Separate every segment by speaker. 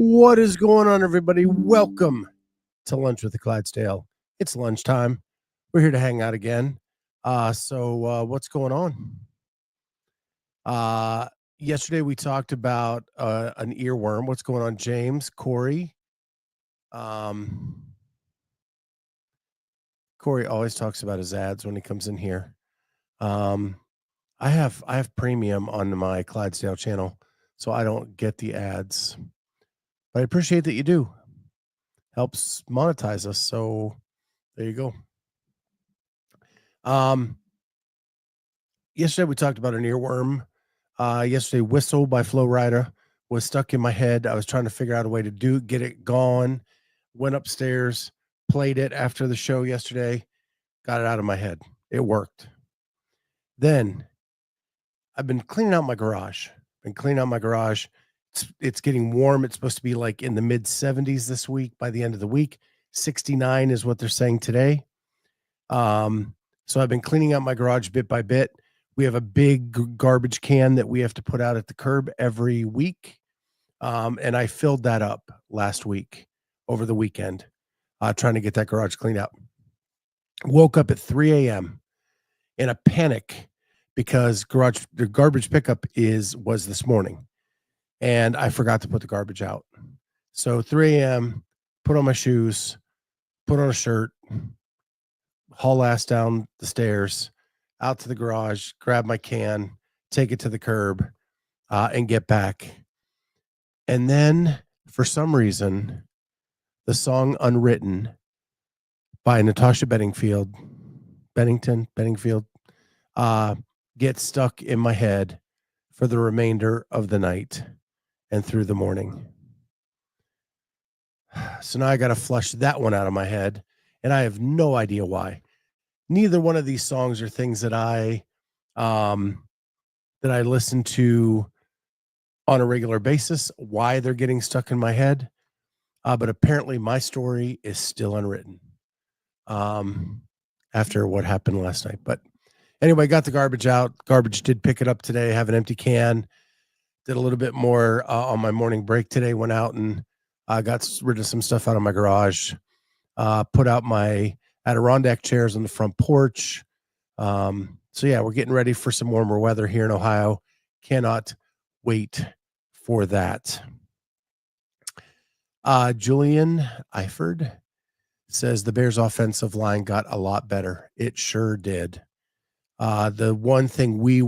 Speaker 1: What is going on, everybody? Welcome to Lunch with the Clydesdale. It's lunchtime. We're here to hang out again. So what's going on? Yesterday we talked about an earworm. What's going on, James, Corey? Corey always talks about his ads when he comes in here. I have premium on my Clydesdale channel, so I don't get the ads. But I appreciate that you do. Helps monetize us. So there you go. Yesterday we talked about an earworm. Yesterday, Whistle by Flo Rida was stuck in my head. I was trying to figure out a way to get it gone. Went upstairs, played it after the show yesterday, got it out of my head. It worked. Then I've been cleaning out my garage. It's getting warm. It's supposed to be like in the mid 70s this week. By the end of the week, 69 is what they're saying today. So I've been cleaning out my garage bit by bit. We have a big garbage can that we have to put out at the curb every week. And I filled that up last week over the weekend, trying to get that garage cleaned out. Woke up at 3 a.m. in a panic because the garbage pickup was this morning, and I forgot to put the garbage out. So 3 a.m., put on my shoes, put on a shirt, haul ass down the stairs, out to the garage, grab my can, take it to the curb, and get back. And then, for some reason, the song Unwritten by Natasha Bedingfield gets stuck in my head for the remainder of the night and through the morning. So now I got to flush that one out of my head, and I have no idea why. Neither one of these songs are things that I listen to on a regular basis. Why they're getting stuck in my head, but apparently my story is still unwritten after what happened last night. But anyway, got the garbage out. Garbage did pick it up today. I have an empty can. Did a little bit more on my morning break today. Went out and got rid of some stuff out of my garage. Put out my Adirondack chairs on the front porch. So yeah, we're getting ready for some warmer weather here in Ohio. Cannot wait for that. Julian Eiford says the Bears offensive line got a lot better. It sure did. The one thing we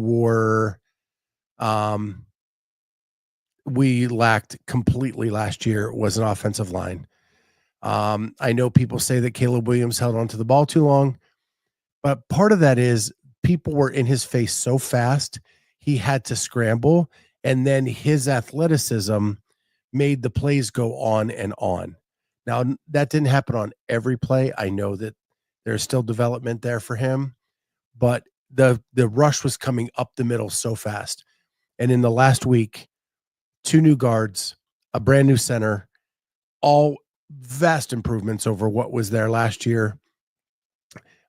Speaker 1: lacked completely last year was an offensive line. I know people say that Caleb Williams held onto the ball too long, but part of that is people were in his face so fast, he had to scramble, and then his athleticism made the plays go on and on. Now, that didn't happen on every play. I know that there's still development there for him, but the rush was coming up the middle so fast. And in the last week, 2 new guards, a brand new center, all vast improvements over what was there last year.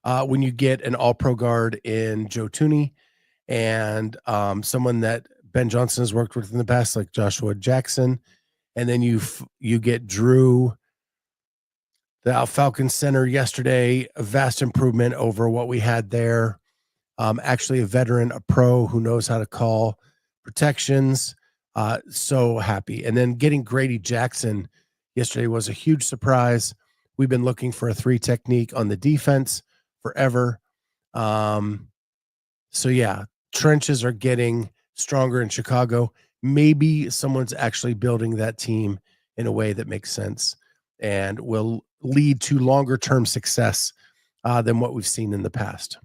Speaker 1: When you get an all-pro guard in Joe Tooney and someone that Ben Johnson has worked with in the past, like Joshua Jackson, and then you get Drew, the Falcon center yesterday, a vast improvement over what we had there. Actually a veteran, a pro who knows how to call protections. So happy. And then getting Grady Jackson yesterday was a huge surprise. We've been looking for a 3 technique on the defense forever. So yeah, trenches are getting stronger in Chicago. Maybe someone's actually building that team in a way that makes sense and will lead to longer term success than what we've seen in the past.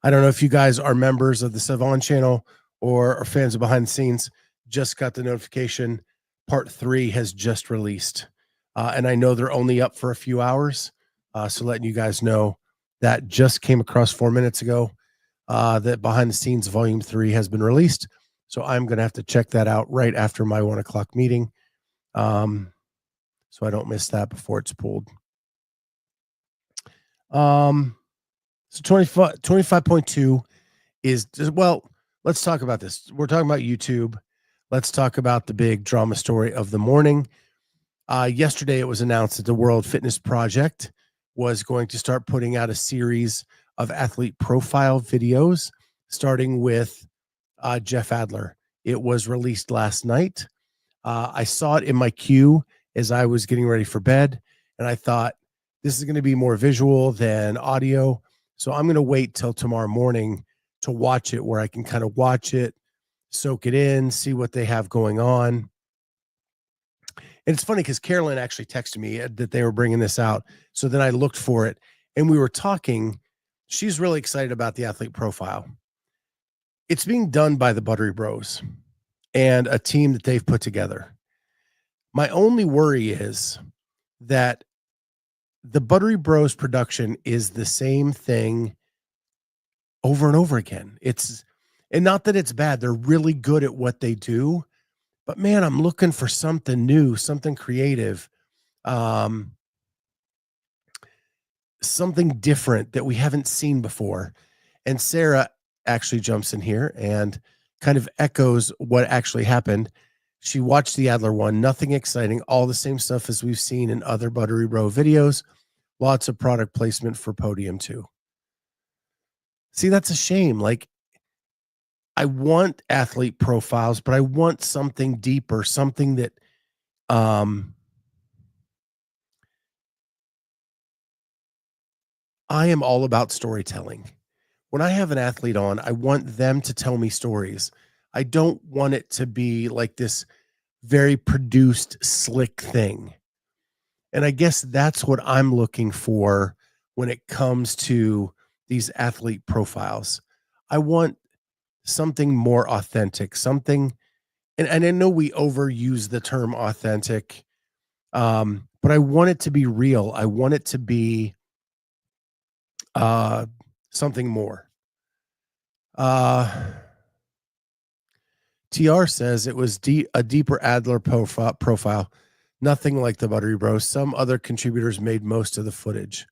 Speaker 1: I don't know if you guys are members of the Savon channel or are fans of behind the scenes. Just got the notification. Part 3 has just released. And I know they're only up for a few hours. So letting you guys know that just came across 4 minutes ago that behind the scenes volume 3 has been released. So I'm going to have to check that out right after my 1 o'clock meeting. So I don't miss that before it's pulled. So 25.2 is, well, let's talk about this. We're talking about YouTube. Let's talk about the big drama story of the morning. Yesterday, it was announced that the World Fitness Project was going to start putting out a series of athlete profile videos, starting with Jeff Adler. It was released last night. I saw it in my queue as I was getting ready for bed, and I thought this is going to be more visual than audio. So I'm going to wait till tomorrow morning to watch it, where I can kind of watch it, soak it in, see what they have going on. And it's funny because Carolyn actually texted me that they were bringing this out. So then I looked for it and we were talking. She's really excited about the athlete profile. It's being done by the Buttery Bros and a team that they've put together. My only worry is that the Buttery Bros production is the same thing over and over again. And not that it's bad. They're really good at what they do, but man, I'm looking for something new, something creative, um, something different that we haven't seen before. And Sarah actually jumps in here and kind of echoes what actually happened. She watched the Adler one, nothing exciting, all the same stuff as we've seen in other Buttery Bro videos, lots of product placement for Podium too. See, that's a shame. Like, I want athlete profiles, but I want something deeper, something that I am all about storytelling. When I have an athlete on, I want them to tell me stories. I don't want it to be like this very produced, slick thing. And I guess that's what I'm looking for when it comes to these athlete profiles. I want something more authentic, something, and I know we overuse the term authentic, but I want it to be real. I want it to be something more. TR says it was a deeper Adler profile, nothing like the Buttery Bros. Some other contributors made most of the footage.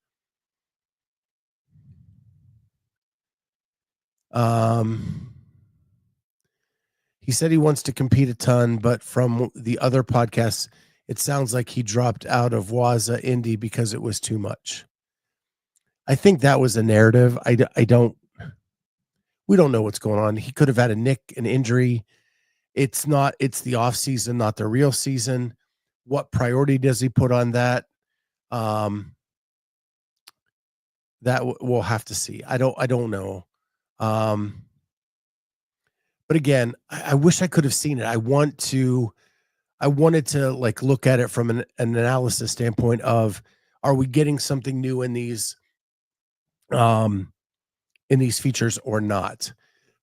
Speaker 1: He said he wants to compete a ton, but from the other podcasts, it sounds like he dropped out of Waza Indy because it was too much. I think that was a narrative. We don't know what's going on. He could have had an injury. It's the off season, not the real season. What priority does he put on that? We'll have to see. I don't know. But again, I wish I could have seen it. I wanted to like look at it from an analysis standpoint of, are we getting something new in these features or not?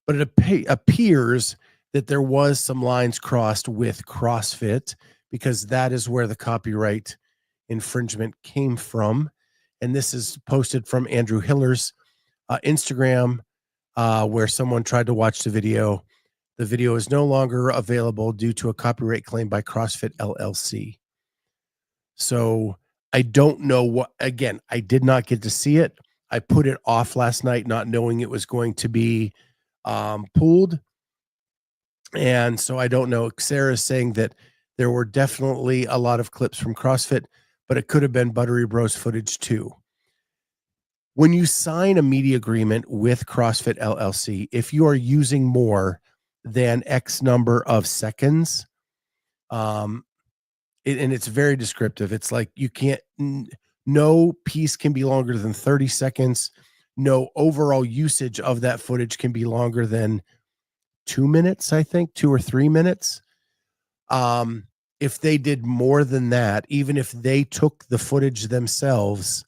Speaker 1: But it appears that there was some lines crossed with CrossFit, because that is where the copyright infringement came from. And this is posted from Andrew Hiller's Instagram, where someone tried to watch the video. The video is no longer available due to a copyright claim by CrossFit LLC. So I don't know what, again, I did not get to see it. I put it off last night, not knowing it was going to be pulled. And so I don't know. Sarah's saying that there were definitely a lot of clips from CrossFit, but it could have been Buttery Bros footage too. When you sign a media agreement with CrossFit LLC, if you are using more than X number of seconds, and it's very descriptive. It's like you can't, no piece can be longer than 30 seconds. No overall usage of that footage can be longer than 2 minutes, I think, 2 or 3 minutes. If they did more than that, even if they took the footage themselves,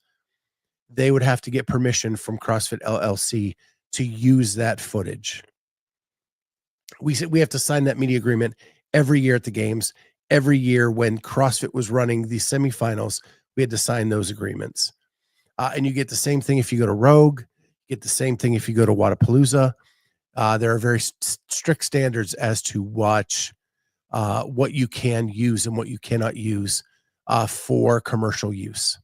Speaker 1: they would have to get permission from CrossFit LLC to use that footage. We have to sign that media agreement every year at the games. Every year when CrossFit was running the semifinals, we had to sign those agreements. And you get the same thing if you go to Rogue, you get the same thing if you go to Wadapalooza. There are very strict standards as to what you can use and what you cannot use for commercial use.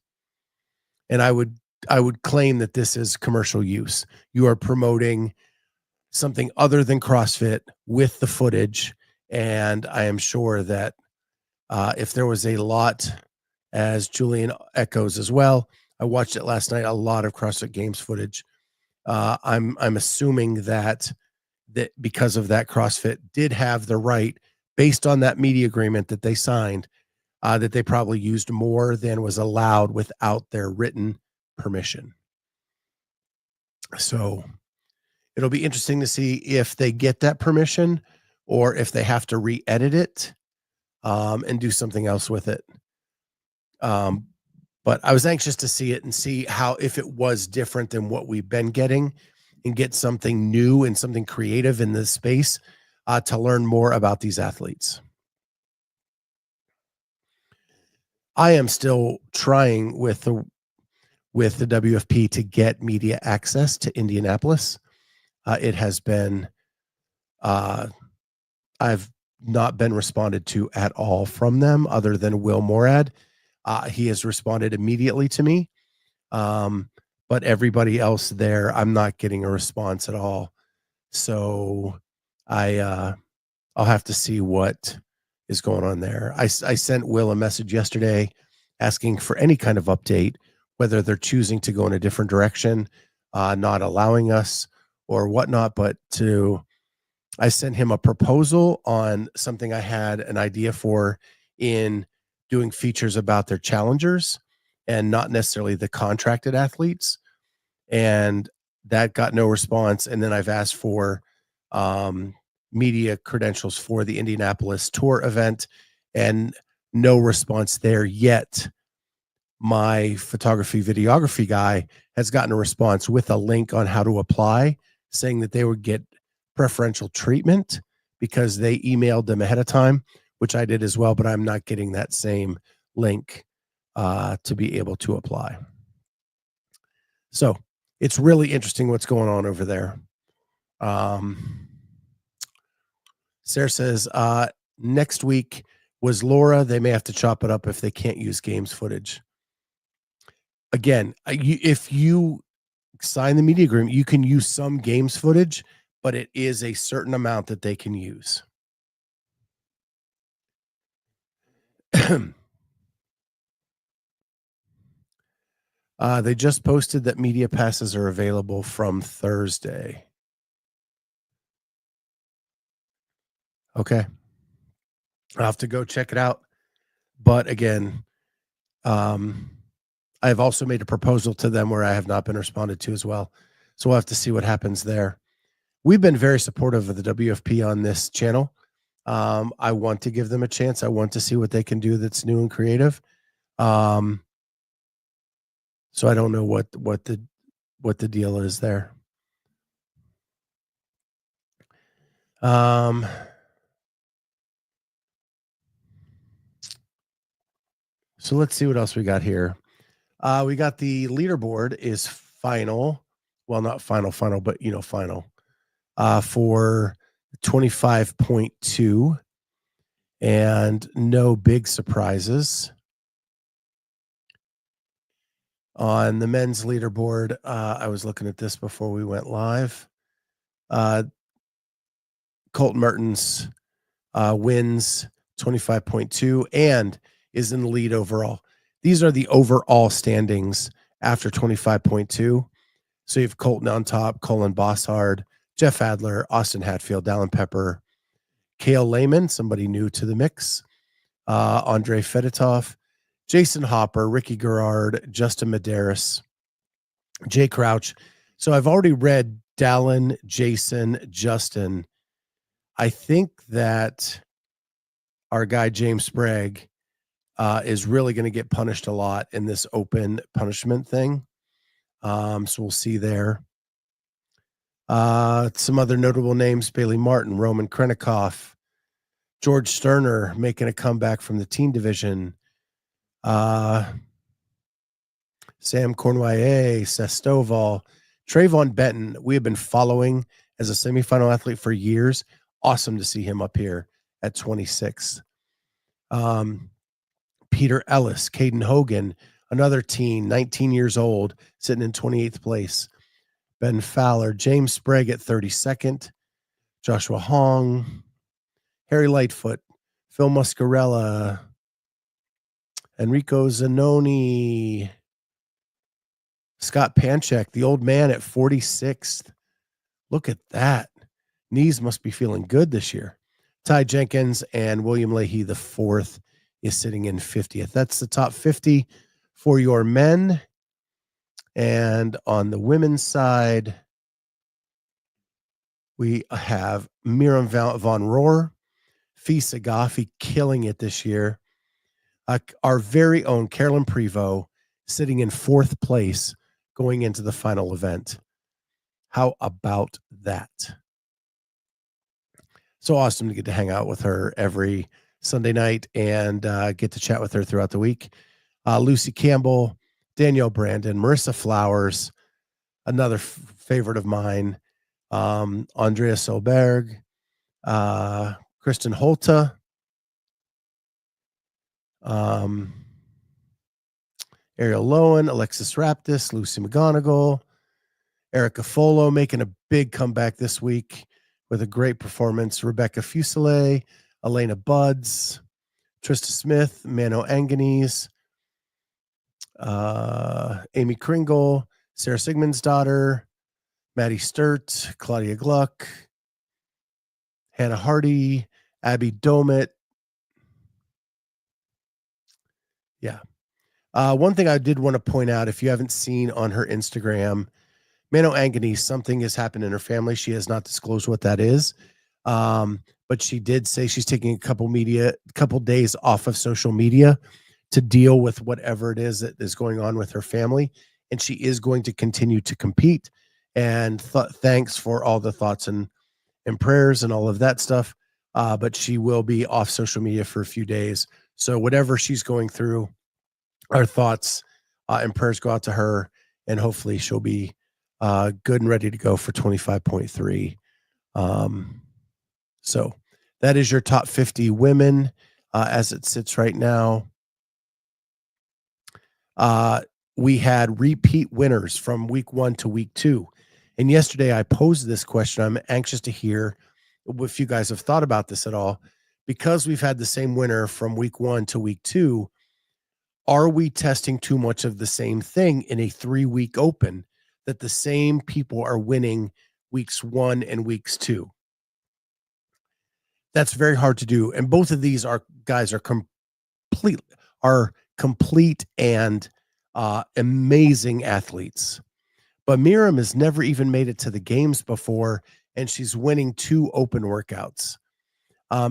Speaker 1: And I would claim that this is commercial use. You are promoting something other than CrossFit with the footage, And I am sure that if there was a lot, as Julian echoes as well, I watched it last night, a lot of CrossFit Games footage. I'm assuming that because of that, CrossFit did have the right, based on that media agreement that they signed, that they probably used more than was allowed without their written permission. So it'll be interesting to see if they get that permission or if they have to re-edit it and do something else with it. But I was anxious to see it and see how, if it was different than what we've been getting, and get something new and something creative in this space to learn more about these athletes. I am still trying with the WFP to get media access to Indianapolis. It has been, I've not been responded to at all from them other than Will Morad. He has responded immediately to me. But everybody else there, I'm not getting a response at all. So I'll have to see what is going on there. I sent Will a message yesterday asking for any kind of update, whether they're choosing to go in a different direction, not allowing us or whatnot, but I sent him a proposal on something I had an idea for in doing features about their challengers and not necessarily the contracted athletes. And that got no response. And then I've asked for media credentials for the Indianapolis tour event and no response there yet. My photography videography guy has gotten a response with a link on how to apply, saying that they would get preferential treatment because they emailed them ahead of time, which I did as well, but I'm not getting that same link to be able to apply. So it's really interesting what's going on over there. Sarah says, next week was Laura. They may have to chop it up if they can't use games footage. Again, if you sign the media agreement, you can use some games footage, but it is a certain amount that they can use. They just posted that media passes are available from Thursday. Okay. I'll have to go check it out. But again, I've also made a proposal to them where I have not been responded to as well. So we'll have to see what happens there. We've been very supportive of the WFP on this channel. I want to give them a chance. I want to see what they can do that's new and creative. So I don't know what the deal is there. So let's see what else we got here. We got the leaderboard is final. Well, not final, but final. For 25.2 and no big surprises. On the men's leaderboard, I was looking at this before we went live. Colton Mertens wins 25.2 and is in the lead overall. These are the overall standings after 25.2. So you have Colton on top, Colin Bossard, Jeff Adler, Austin Hatfield, Dallin Pepper, Cale Lehman, somebody new to the mix, Andre Fedotov, Jason Hopper, Ricky Garrard, Justin Medeiros, Jay Crouch. So I've already read Dallin, Jason, Justin. I think that our guy James Sprague is really going to get punished a lot in this open punishment thing. So we'll see there. Some other notable names: Bailey Martin, Roman Krennikov, George Sterner making a comeback from the teen division. Sam Cornwallis, Sestoval, Trayvon Benton. We have been following as a semifinal athlete for years. Awesome to see him up here at 26. Peter Ellis, Caden Hogan, another teen, 19 years old, sitting in 28th place. Ben Fowler, James Sprague at 32nd. Joshua Hong, Harry Lightfoot, Phil Muscarella, Enrico Zanoni, Scott Panchek, the old man at 46th. Look at that. Knees must be feeling good this year. Ty Jenkins and William Leahy, the fourth, is sitting in 50th. That's the top 50 for your men. And on the women's side, we have Miriam von Rohr, Fee Sagafi killing it this year. Our very own Carolyn Prevost sitting in fourth place going into the final event. How about that? So awesome to get to hang out with her every Sunday night and get to chat with her throughout the week. Lucy Campbell, Danielle Brandon, Marissa Flowers, another favorite of mine, Andrea Solberg, Kristen Holta, Ariel Lowen, Alexis Raptis, Lucy McGonigal, Erica Folo making a big comeback this week with a great performance. Rebecca Fuselier, Elena Buds, Trista Smith, Mano Anganese, Amy Kringle, Sarah Sigmund's daughter, Maddie Sturt, Claudia Gluck, Hannah Hardy, Abby Domit. Yeah. One thing I did want to point out, if you haven't seen on her Instagram, Mano Anganese, something has happened in her family. She has not disclosed what that is. But she did say she's taking a couple days off of social media to deal with whatever it is that is going on with her family. And she is going to continue to compete. And thanks for all the thoughts and prayers and all of that stuff. But she will be off social media for a few days. So whatever she's going through, our thoughts and prayers go out to her. And hopefully she'll be good and ready to go for 25.3. So that is your top 50 women as it sits right now. We had repeat winners from week 1 to week 2. And yesterday I posed this question. I'm anxious to hear if you guys have thought about this at all. Because we've had the same winner from week 1 to week 2, are we testing too much of the same thing in a 3-week open that the same people are winning weeks 1 and weeks 2? That's very hard to do. And both of these guys are complete and amazing athletes. But Miriam has never even made it to the games before, and she's winning 2 open workouts.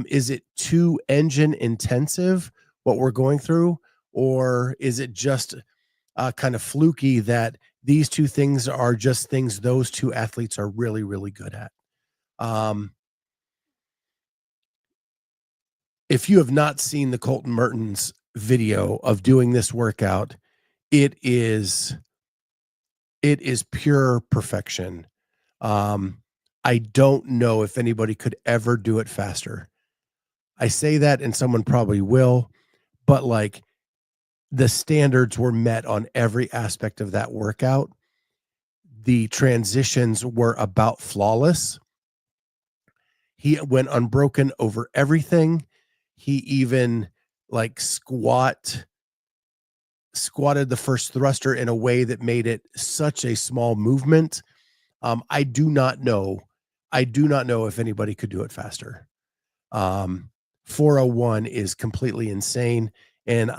Speaker 1: Is it too engine intensive what we're going through, or is it just kind of fluky that these 2 things are just things those 2 athletes are really, really good at? If you have not seen the Colton Mertens video of doing this workout, it is pure perfection. I don't know if anybody could ever do it faster. I say that, and someone probably will, but like the standards were met on every aspect of that workout. The transitions were about flawless. He went unbroken over everything. He even like squatted the first thruster in a way that made it such a small movement. I do not know if anybody could do it faster. 401 is completely insane. And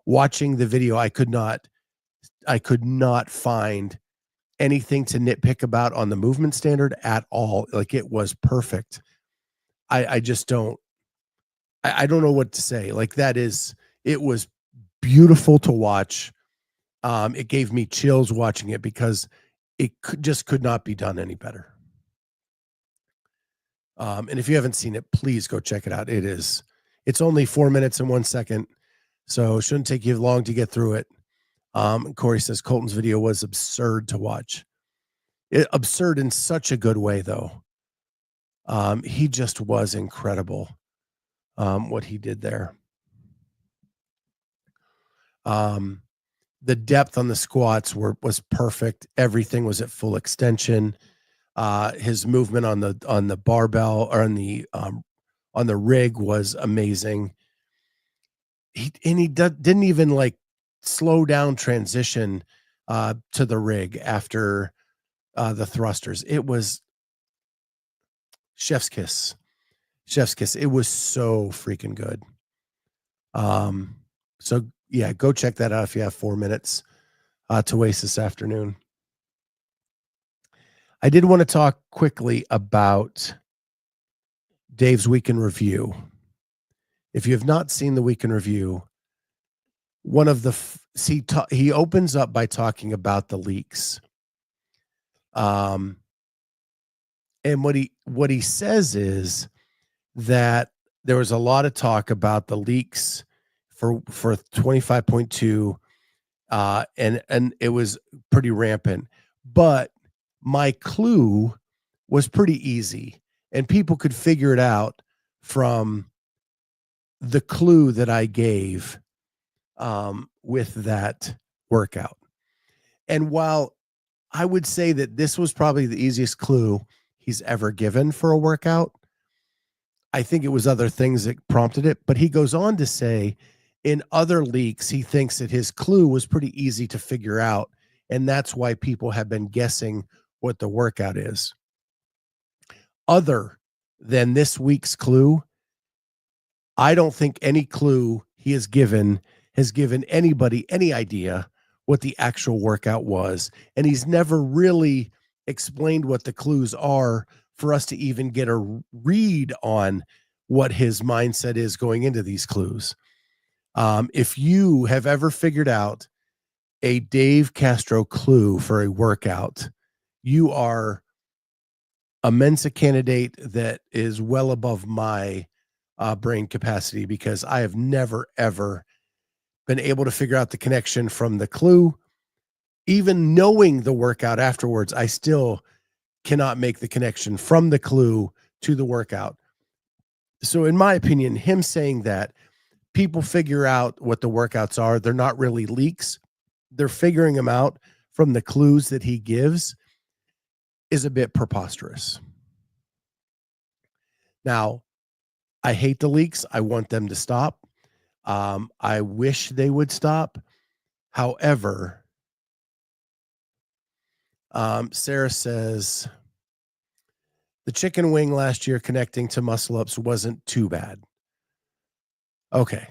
Speaker 1: watching the video, I could not find anything to nitpick about on the movement standard at all. Like, it was perfect. I just don't know what to say. Like, it was beautiful to watch. It gave me chills watching it because it could not be done any better. And if you haven't seen it, please go check it out. It's only 4 minutes and 1 second, so it shouldn't take you long to get through it. Corey says Colton's video was absurd to watch. Absurd in such a good way, though. He just was incredible. What he did there. The depth on the squats was perfect. Everything was at full extension. His movement on the barbell or on on the rig was amazing. He didn't even like slow down transition to the rig after the thrusters. It was chef's kiss. Chef's kiss. It was so freaking good. So yeah, go check that out if you have 4 minutes to waste this afternoon. I did want to talk quickly about Dave's Week in Review. If you have not seen the Week in Review, one of the he opens up by talking about the leaks. And what he says is that there was a lot of talk about the leaks for 25.2 and it was pretty rampant, but my clue was pretty easy and people could figure it out from the clue that I gave with that workout. And while I would say that this was probably the easiest clue he's ever given for a workout, I think it was other things that prompted it. But he goes on to say in other leaks, he thinks that his clue was pretty easy to figure out. And that's why people have been guessing what the workout is. Other than this week's clue, I don't think any clue he has given anybody any idea what the actual workout was. And he's never really explained what the clues are for us to even get a read on what his mindset is going into these clues. If you have ever figured out a Dave Castro clue for a workout, you are a Mensa candidate that is well above my brain capacity, because I have never, ever been able to figure out the connection from the clue. Even knowing the workout afterwards, I still cannot make the connection from the clue to the workout. So in my opinion, him saying that people figure out what the workouts are, they're not really leaks, they're figuring them out from the clues that he gives, is a bit preposterous. Now, I hate the leaks. I want them to stop. I wish they would stop. However, Sarah says the chicken wing last year connecting to muscle ups wasn't too bad. Okay.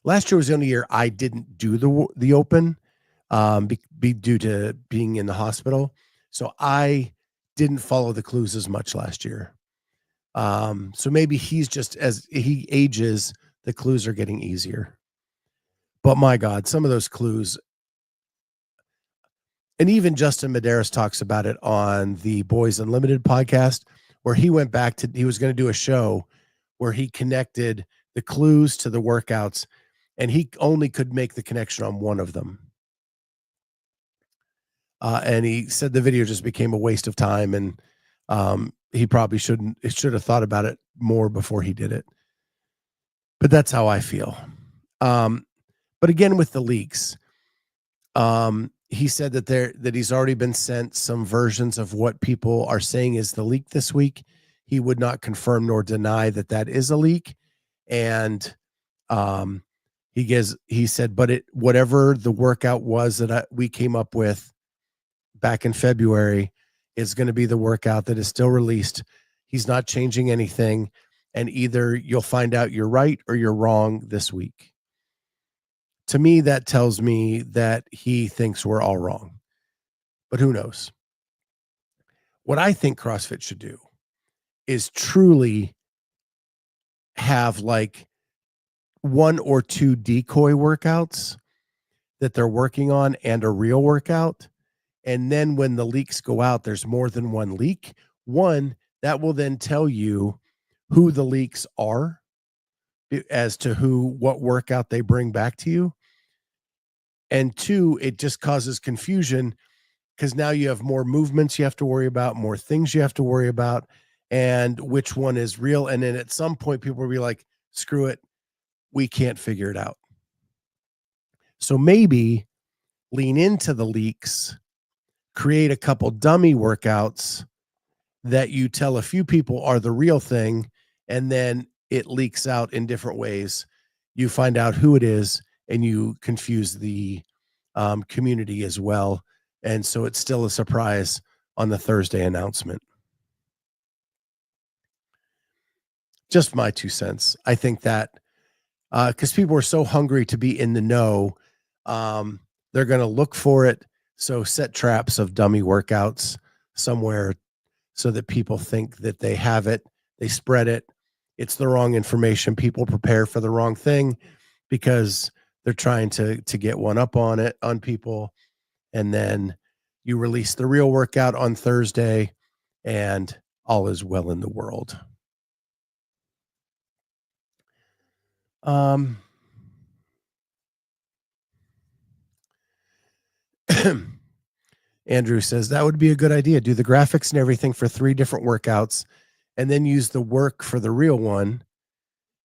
Speaker 1: Last year was the only year I didn't do the open, be due to being in the hospital. So I didn't follow the clues as much last year. So maybe he's just, as he ages, the clues are getting easier. But my God, some of those clues, and even Justin Medeiros talks about it on the Boys Unlimited podcast, where he went back to, he was going to do a show where he connected the clues to the workouts, and he only could make the connection on one of them. And he said the video just became a waste of time, and he probably should have thought about it more before he did it. But that's how I feel. But again, with the leaks, he said that he's already been sent some versions of what people are saying is the leak this week. He would not confirm nor deny that is a leak. And he said, but whatever the workout was that we came up with back in February is going to be the workout that is still released. He's not changing anything. And either you'll find out you're right or you're wrong this week. To me, that tells me that he thinks we're all wrong, but who knows? What I think CrossFit should do is truly have like 1 or 2 decoy workouts that they're working on and a real workout. And then when the leaks go out, there's more than one leak. One, that will then tell you who the leaks are as to what workout they bring back to you. And 2, it just causes confusion because now you have more movements you have to worry about, more things you have to worry about, and which one is real. And then at some point, people will be like, screw it, we can't figure it out. So maybe lean into the leaks, create a couple dummy workouts that you tell a few people are the real thing. And then it leaks out in different ways. You find out who it is, and you confuse the community as well. And so it's still a surprise on the Thursday announcement. Just my 2 cents. I think that because people are so hungry to be in the know, um, they're going to look for it. So set traps of dummy workouts somewhere so that people think that they have it. They spread it. It's the wrong information. People prepare for the wrong thing because they're trying to get one up on it on people. And then you release the real workout on Thursday, and all is well in the world. Um, Andrew says that would be a good idea. Do the graphics and everything for 3 different workouts and then use the work for the real one.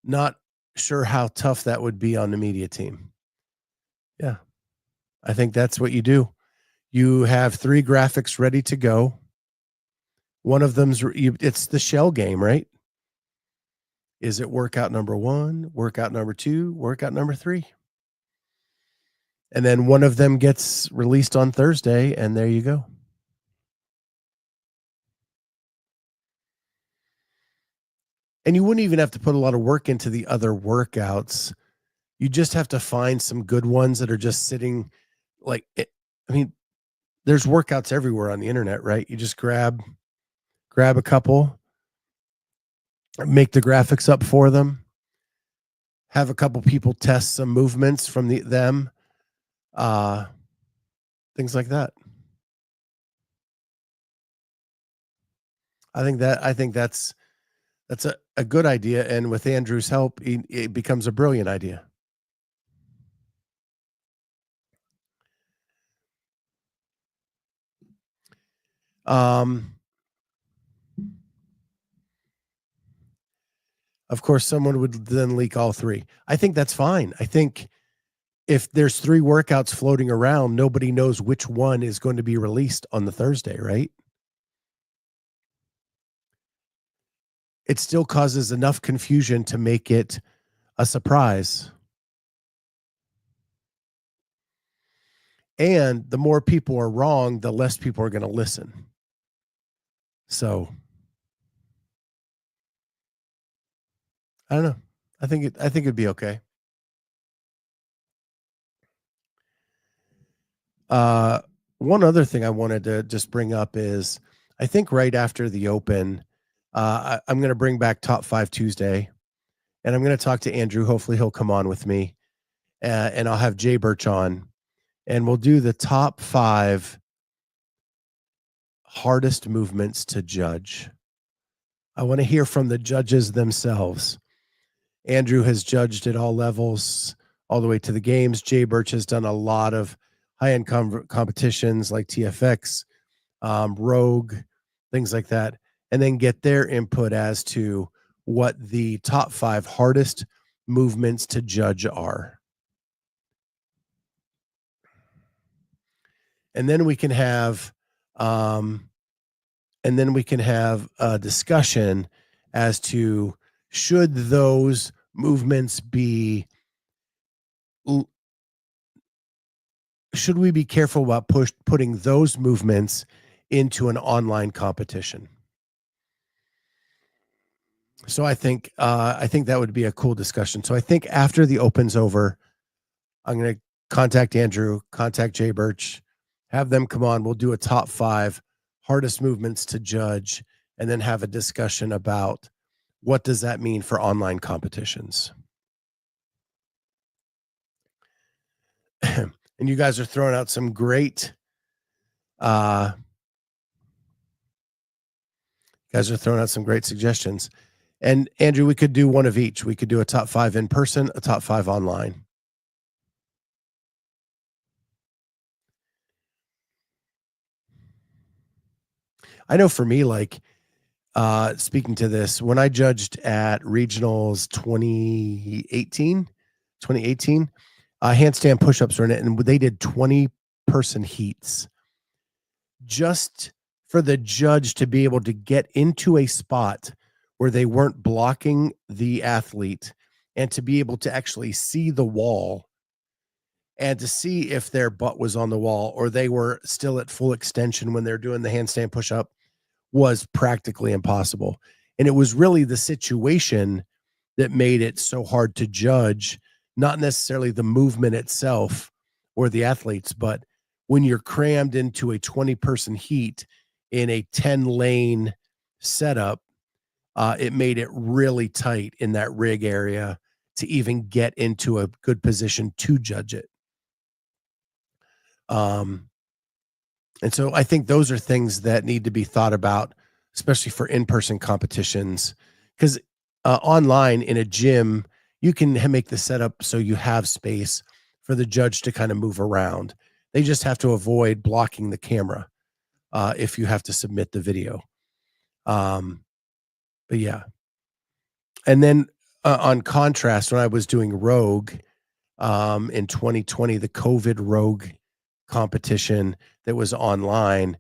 Speaker 1: Not sure how tough that would be on the media team. Yeah. I think that's what you do. You have 3 graphics ready to go. One of them's it's the shell game, right? Is it workout number 1, workout number 2, workout number 3? And then one of them gets released on Thursday, and there you go. And you wouldn't even have to put a lot of work into the other workouts. You just have to find some good ones that are just sitting like it, I mean, there's workouts everywhere on the internet, right? You just grab a couple, make the graphics up for them, have a couple people test some movements from them, things like that. I think that's a good idea, and with Andrew's help, it becomes a brilliant idea. Of course, someone would then leak all 3. I think that's fine. I think if there's 3 workouts floating around, nobody knows which one is going to be released on the Thursday, right? It still causes enough confusion to make it a surprise. And the more people are wrong, the less people are going to listen. So I don't know. I think it'd be okay. One other thing I wanted to just bring up is I think right after the open, I'm going to bring back Top 5 Tuesday, and I'm going to talk to Andrew. Hopefully he'll come on with me, and I'll have Jay Birch on, and we'll do the top 5 hardest movements to judge. I want to hear from the judges themselves. Andrew has judged at all levels, all the way to the games. Jay Birch has done a lot of high-end competitions like TFX, Rogue, things like that, and then get their input as to what the top 5 hardest movements to judge are. And then we can have a discussion as to should those movements be, should we be careful about putting those movements into an online competition? So I think that would be a cool discussion. So I think after the open's over, I'm going to contact Andrew, contact Jay Birch, have them come on. We'll do a top 5 hardest movements to judge, and then have a discussion about what does that mean for online competitions. And you guys are throwing out some great suggestions. And Andrew, we could do one of each. We could do a top 5 in person, a top 5 online. I know for me, like, speaking to this, when I judged at regionals 2018, handstand push-ups were in it, and they did 20-person heats just for the judge to be able to get into a spot where they weren't blocking the athlete, and to be able to actually see the wall and to see if their butt was on the wall or they were still at full extension when they're doing the handstand push up was practically impossible. And it was really the situation that made it so hard to judge, not necessarily the movement itself or the athletes, but when you're crammed into a 20-person heat in a 10-lane setup, it made it really tight in that rig area to even get into a good position to judge it. Um, and so I think those are things that need to be thought about, especially for in-person competitions, because online in a gym, you can make the setup so you have space for the judge to kind of move around. They just have to avoid blocking the camera if you have to submit the video. But yeah. And then on contrast, when I was doing Rogue in 2020, the COVID Rogue competition that was online,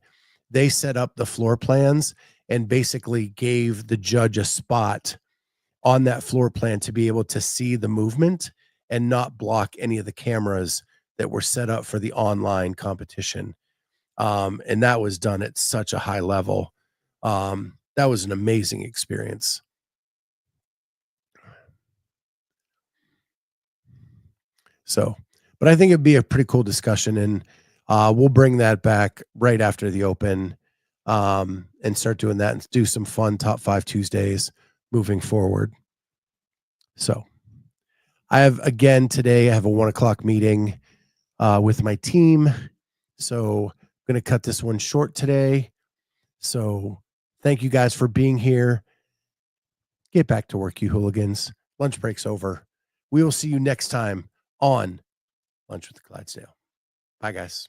Speaker 1: they set up the floor plans and basically gave the judge a spot on that floor plan to be able to see the movement and not block any of the cameras that were set up for the online competition. And that was done at such a high level. That was an amazing experience. So, but I think it'd be a pretty cool discussion, and we'll bring that back right after the open, and start doing that and do some fun top 5 Tuesdays moving forward. So, I have again today. I have a 1:00 meeting with my team, so I'm going to cut this one short today. So, thank you guys for being here. Get back to work, you hooligans. Lunch break's over. We will see you next time on Lunch with Clydesdale. Bye, guys.